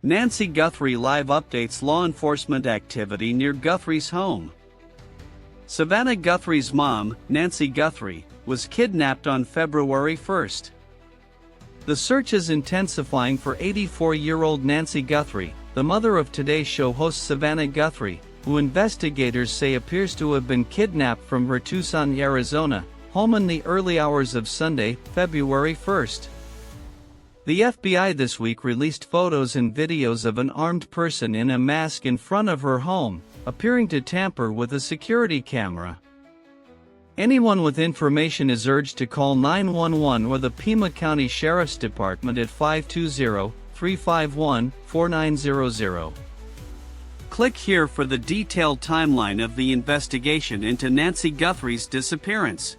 Nancy Guthrie live updates law enforcement activity near Guthrie's home. Savannah Guthrie's mom, Nancy Guthrie, was kidnapped on February 1st. The search is intensifying for 84-year-old Nancy Guthrie, the mother of Today Show host Savannah Guthrie, who investigators say appears to have been kidnapped from her Tucson, Arizona, home in the early hours of Sunday, February 1st. The FBI this week released photos and videos of an armed person in a mask in front of her home, appearing to tamper with a security camera. Anyone with information is urged to call 911 or the Pima County Sheriff's Department at 520-351-4900. Click here for the detailed timeline of the investigation into Nancy Guthrie's disappearance.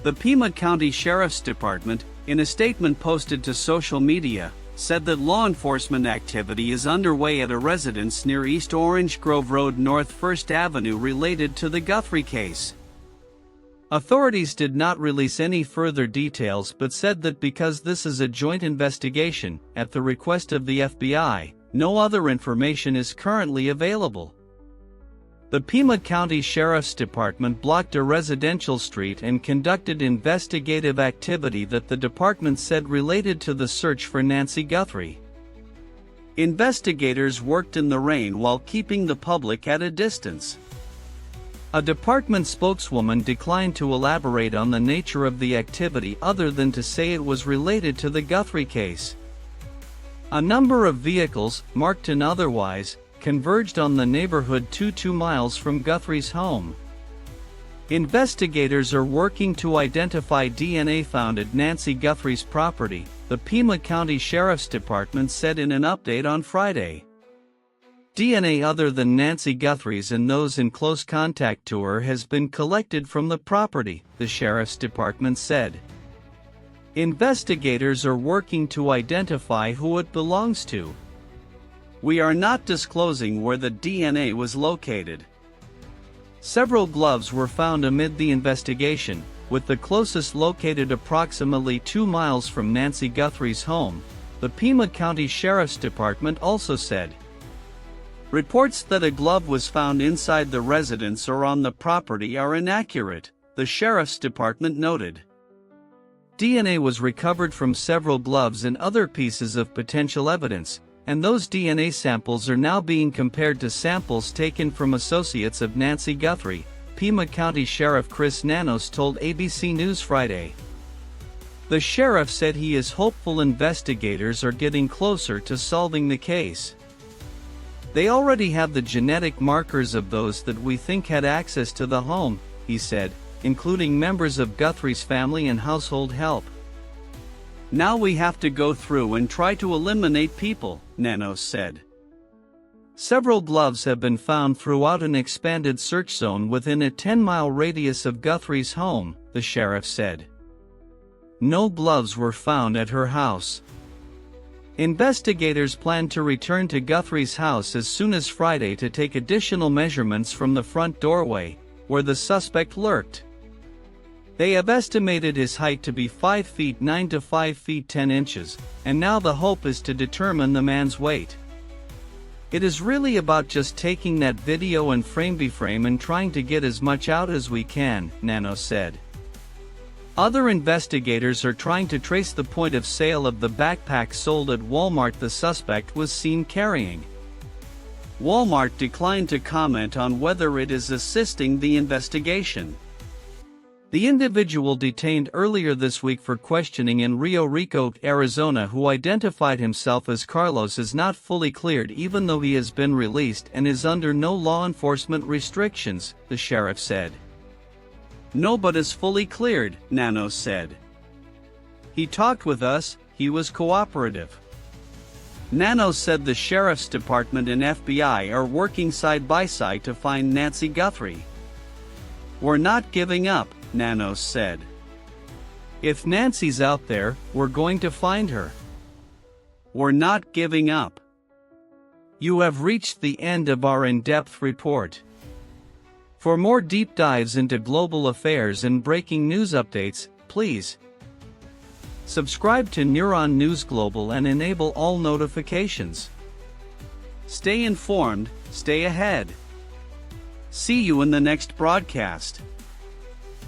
The Pima County Sheriff's Department, in a statement posted to social media, said that law enforcement activity is underway at a residence near East Orange Grove Road North 1st Avenue related to the Guthrie case. Authorities did not release any further details but said that because this is a joint investigation, at the request of the FBI, no other information is currently available. The Pima County Sheriff's Department blocked a residential street and conducted investigative activity that the department said related to the search for Nancy Guthrie. Investigators worked in the rain while keeping the public at a distance. A department spokeswoman declined to elaborate on the nature of the activity other than to say it was related to the Guthrie case. A number of vehicles, marked and otherwise, converged on the neighborhood 2 miles from Guthrie's home. Investigators are working to identify DNA found at Nancy Guthrie's property, the Pima County Sheriff's Department said in an update on Friday. DNA other than Nancy Guthrie's and those in close contact to her has been collected from the property, the Sheriff's Department said. Investigators are working to identify who it belongs to. We are not disclosing where the DNA was located. Several gloves were found amid the investigation, with the closest located approximately 2 miles from Nancy Guthrie's home, the Pima County Sheriff's Department also said. Reports that a glove was found inside the residence or on the property are inaccurate, the Sheriff's Department noted. DNA was recovered from several gloves and other pieces of potential evidence, and those DNA samples are now being compared to samples taken from associates of Nancy Guthrie, Pima County Sheriff Chris Nanos told ABC News Friday. The sheriff said he is hopeful investigators are getting closer to solving the case. They already have the genetic markers of those that we think had access to the home, he said, including members of Guthrie's family and household help. Now we have to go through and try to eliminate people, Nanos said. Several gloves have been found throughout an expanded search zone within a 10-mile radius of Guthrie's home, the sheriff said. No gloves were found at her house. Investigators plan to return to Guthrie's house as soon as Friday to take additional measurements from the front doorway, where the suspect lurked. They have estimated his height to be 5 feet 9 to 5 feet 10 inches, and now the hope is to determine the man's weight. It is really about just taking that video and frame-by-frame and trying to get as much out as we can, Nanos said. Other investigators are trying to trace the point of sale of the backpack sold at Walmart the suspect was seen carrying. Walmart declined to comment on whether it is assisting the investigation. The individual detained earlier this week for questioning in Rio Rico, Arizona, who identified himself as Carlos, is not fully cleared even though he has been released and is under no law enforcement restrictions, the sheriff said. Nobody's fully cleared, Nanos said. He talked with us, he was cooperative. Nanos said the Sheriff's Department and FBI are working side by side to find Nancy Guthrie. We're not giving up, Nanos said. If Nancy's out there, we're going to find her. We're not giving up. You have reached the end of our in-depth report. For more deep dives into global affairs and breaking news updates, please Subscribe to Neuron News Global and enable all notifications. Stay informed, stay ahead. See you in the next broadcast.